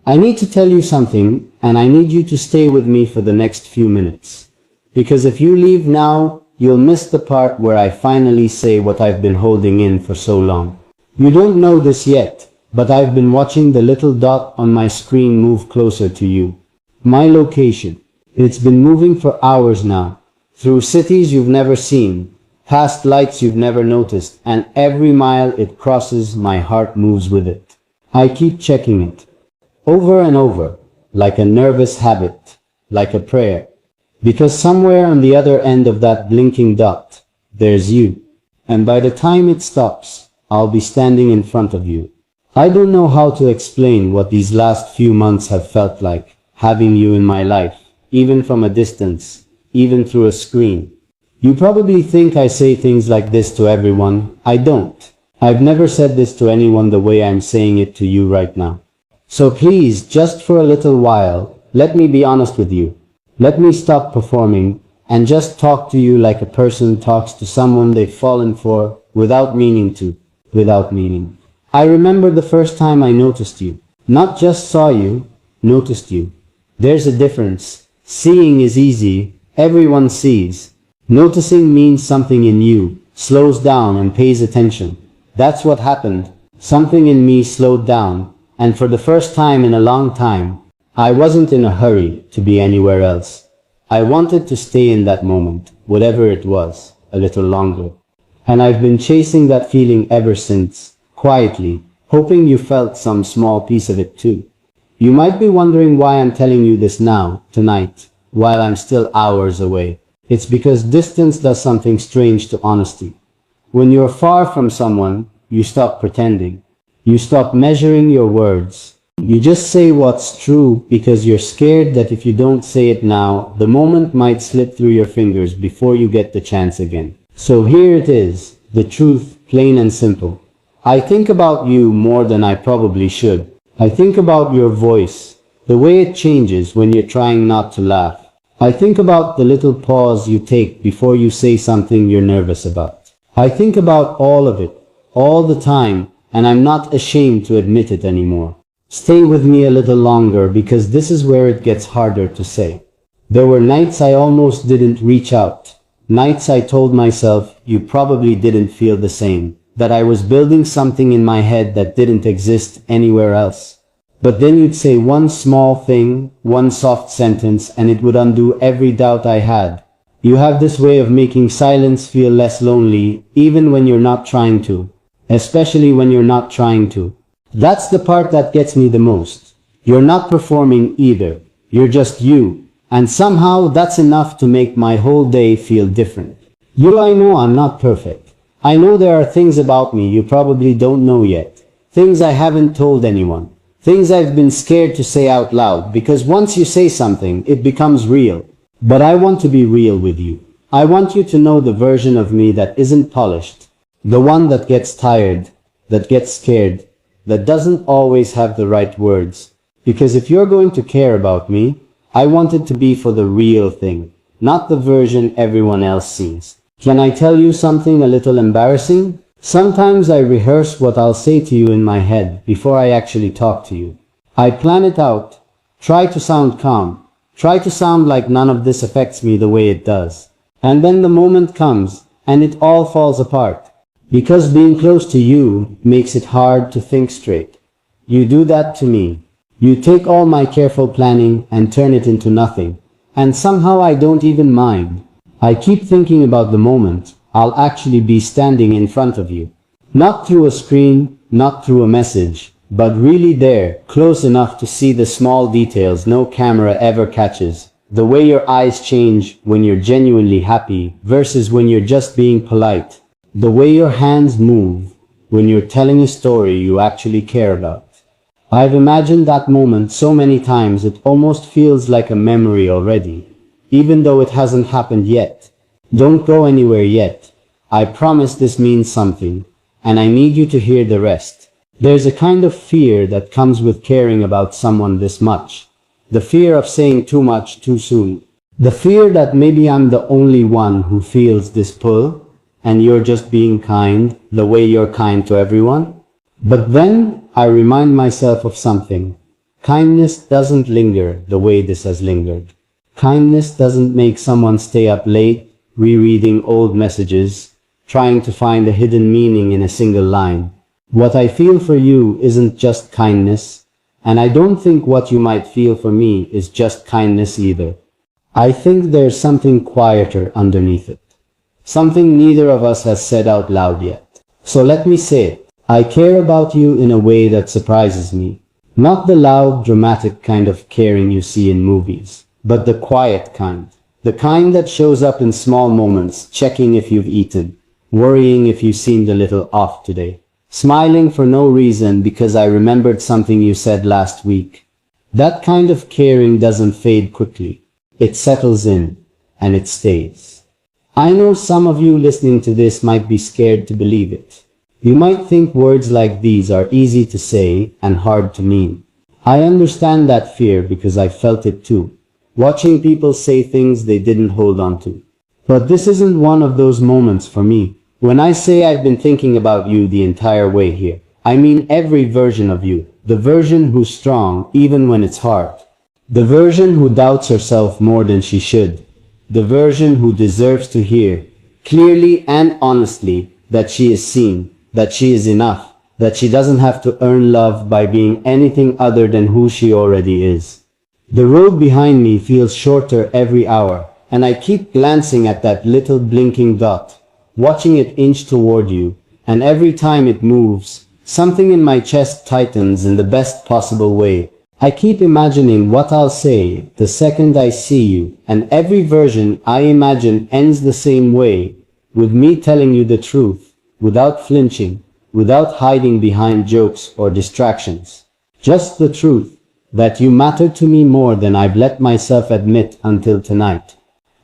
I need to tell you something, and I need you to stay with me for the next few minutes. Because if you leave now, you'll miss the part where I finally say what I've been holding in for so long. You don't know this yet, but I've been watching the little dot on my screen move closer to you. My location. It's been moving for hours now, through cities you've never seen, past lights you've never noticed, and every mile it crosses, my heart moves with it. I keep checking it. Over and over, like a nervous habit, like a prayer. Because somewhere on the other end of that blinking dot, there's you. And by the time it stops, I'll be standing in front of you. I don't know how to explain what these last few months have felt like, having you in my life, even from a distance, even through a screen. You probably think I say things like this to everyone. I don't. I've never said this to anyone the way I'm saying it to you right now. So please, just for a little while, let me be honest with you. Let me stop performing and just talk to you like a person talks to someone they've fallen for without meaning to, without meaning. I remember the first time I noticed you. Not just saw you, noticed you. There's a difference. Seeing is easy. Everyone sees. Noticing means something in you slows down and pays attention. That's what happened. Something in me slowed down. And for the first time in a long time, I wasn't in a hurry to be anywhere else. I wanted to stay in that moment, whatever it was, a little longer. And I've been chasing that feeling ever since, quietly, hoping you felt some small piece of it too. You might be wondering why I'm telling you this now, tonight, while I'm still hours away. It's because distance does something strange to honesty. When you're far from someone, you stop pretending. You stop measuring your words. You just say what's true because you're scared that if you don't say it now, the moment might slip through your fingers before you get the chance again. So here it is, the truth, plain and simple. I think about you more than I probably should. I think about your voice, the way it changes when you're trying not to laugh. I think about the little pause you take before you say something you're nervous about. I think about all of it, all the time, and I'm not ashamed to admit it anymore. Stay with me a little longer because this is where it gets harder to say. There were nights I almost didn't reach out. Nights I told myself you probably didn't feel the same, that I was building something in my head that didn't exist anywhere else. But then you'd say one small thing, one soft sentence, and it would undo every doubt I had. You have this way of making silence feel less lonely, even when you're not trying to. Especially when you're not trying to. That's the part that gets me the most. You're not performing either. You're just you. And somehow that's enough to make my whole day feel different. I know I'm not perfect. I know there are things about me you probably don't know yet. Things I haven't told anyone. Things I've been scared to say out loud because once you say something, it becomes real. But I want to be real with you. I want you to know the version of me that isn't polished. The one that gets tired, that gets scared, that doesn't always have the right words. Because if you're going to care about me, I want it to be for the real thing, not the version everyone else sees. Can I tell you something a little embarrassing? Sometimes I rehearse what I'll say to you in my head before I actually talk to you. I plan it out, try to sound calm, try to sound like none of this affects me the way it does. And then the moment comes, and it all falls apart. Because being close to you makes it hard to think straight. You do that to me. You take all my careful planning and turn it into nothing. And somehow I don't even mind. I keep thinking about the moment I'll actually be standing in front of you. Not through a screen, not through a message, but really there, close enough to see the small details no camera ever catches. The way your eyes change when you're genuinely happy versus when you're just being polite. The way your hands move when you're telling a story you actually care about. I've imagined that moment so many times it almost feels like a memory already, even though it hasn't happened yet. Don't go anywhere yet. I promise this means something, and I need you to hear the rest. There's a kind of fear that comes with caring about someone this much. The fear of saying too much too soon. The fear that maybe I'm the only one who feels this pull, and you're just being kind, the way you're kind to everyone. But then I remind myself of something. Kindness doesn't linger the way this has lingered. Kindness doesn't make someone stay up late, rereading old messages, trying to find a hidden meaning in a single line. What I feel for you isn't just kindness, and I don't think what you might feel for me is just kindness either. I think there's something quieter underneath it. Something neither of us has said out loud yet. So let me say it. I care about you in a way that surprises me. Not the loud, dramatic kind of caring you see in movies, but the quiet kind. The kind that shows up in small moments, checking if you've eaten, worrying if you seemed a little off today, smiling for no reason because I remembered something you said last week. That kind of caring doesn't fade quickly. It settles in, and it stays. I know some of you listening to this might be scared to believe it. You might think words like these are easy to say and hard to mean. I understand that fear because I felt it too, watching people say things they didn't hold on to. But this isn't one of those moments for me. When I say I've been thinking about you the entire way here, I mean every version of you, the version who's strong even when it's hard, the version who doubts herself more than she should, the version who deserves to hear, clearly and honestly, that she is seen, that she is enough, that she doesn't have to earn love by being anything other than who she already is. The road behind me feels shorter every hour, and I keep glancing at that little blinking dot, watching it inch toward you, and every time it moves, something in my chest tightens in the best possible way. I keep imagining what I'll say the second I see you, and every version I imagine ends the same way, with me telling you the truth, without flinching, without hiding behind jokes or distractions. Just the truth, that you matter to me more than I've let myself admit until tonight.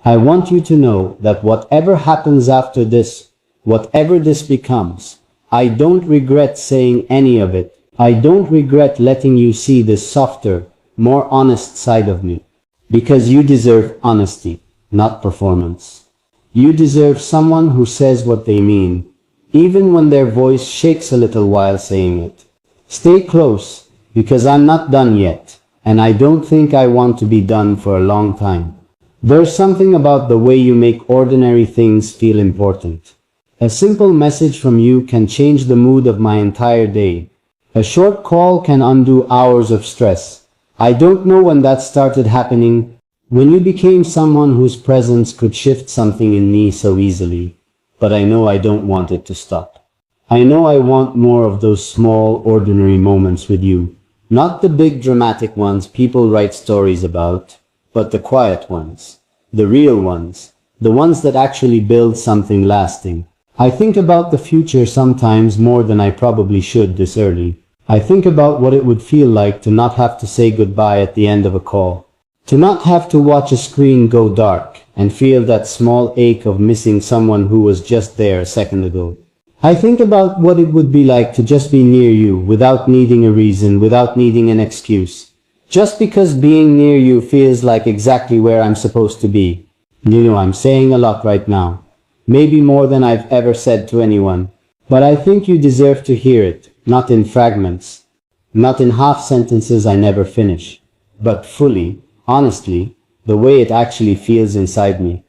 I want you to know that whatever happens after this, whatever this becomes, I don't regret saying any of it. I don't regret letting you see this softer, more honest side of me. Because you deserve honesty, not performance. You deserve someone who says what they mean, even when their voice shakes a little while saying it. Stay close, because I'm not done yet, and I don't think I want to be done for a long time. There's something about the way you make ordinary things feel important. A simple message from you can change the mood of my entire day. A short call can undo hours of stress. I don't know when that started happening, when you became someone whose presence could shift something in me so easily. But I know I don't want it to stop. I know I want more of those small, ordinary moments with you. Not the big dramatic ones people write stories about, but the quiet ones, the real ones, the ones that actually build something lasting. I think about the future sometimes more than I probably should this early. I think about what it would feel like to not have to say goodbye at the end of a call, to not have to watch a screen go dark and feel that small ache of missing someone who was just there a second ago. I think about what it would be like to just be near you without needing a reason, without needing an excuse. Just because being near you feels like exactly where I'm supposed to be. You know, I'm saying a lot right now. Maybe more than I've ever said to anyone. But I think you deserve to hear it, not in fragments, not in half sentences I never finish, but fully, honestly, the way it actually feels inside me.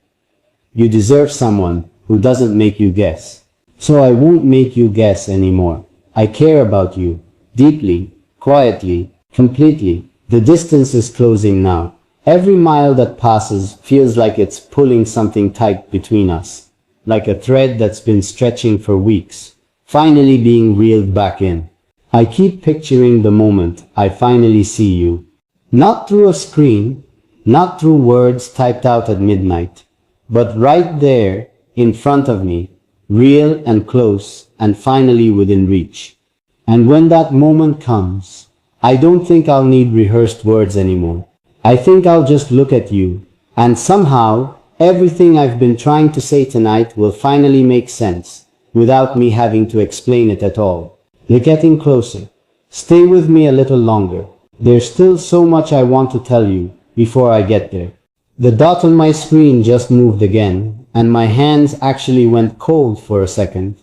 You deserve someone who doesn't make you guess. So I won't make you guess anymore. I care about you, deeply, quietly, completely. The distance is closing now. Every mile that passes feels like it's pulling something tight between us, like a thread that's been stretching for weeks, finally being reeled back in. I keep picturing the moment I finally see you. Not through a screen, not through words typed out at midnight, but right there in front of me, real and close and finally within reach. And when that moment comes, I don't think I'll need rehearsed words anymore. I think I'll just look at you, and somehow, everything I've been trying to say tonight will finally make sense, without me having to explain it at all. You're getting closer. Stay with me a little longer. There's still so much I want to tell you, before I get there. The dot on my screen just moved again, and my hands actually went cold for a second.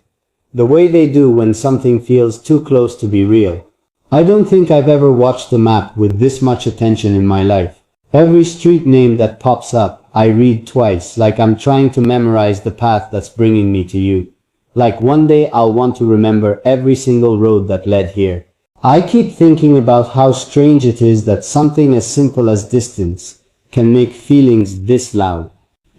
The way they do when something feels too close to be real. I don't think I've ever watched a map with this much attention in my life. Every street name that pops up, I read twice, like I'm trying to memorize the path that's bringing me to you. Like one day I'll want to remember every single road that led here. I keep thinking about how strange it is that something as simple as distance can make feelings this loud.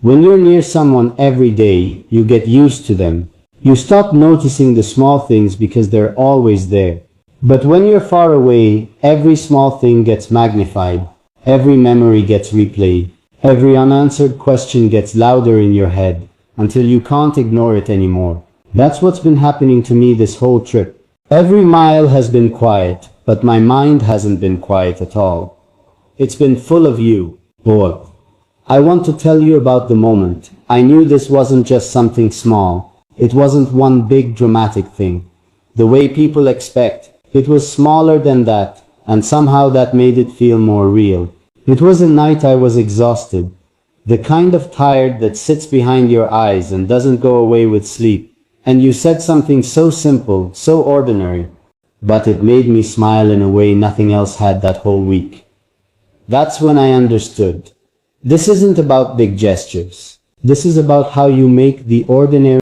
When you're near someone every day, you get used to them. You stop noticing the small things because they're always there. But when you're far away, every small thing gets magnified. Every memory gets replayed. Every unanswered question gets louder in your head until you can't ignore it anymore. That's what's been happening to me this whole trip. Every mile has been quiet, but my mind hasn't been quiet at all. It's been full of you, boy. I want to tell you about the moment. I knew this wasn't just something small. It wasn't one big dramatic thing. The way people expect. It was smaller than that, and somehow that made it feel more real. It was a night I was exhausted. The kind of tired that sits behind your eyes and doesn't go away with sleep. And you said something so simple, so ordinary. But it made me smile in a way nothing else had that whole week. That's when I understood. This isn't about big gestures. This is about how you make the ordinary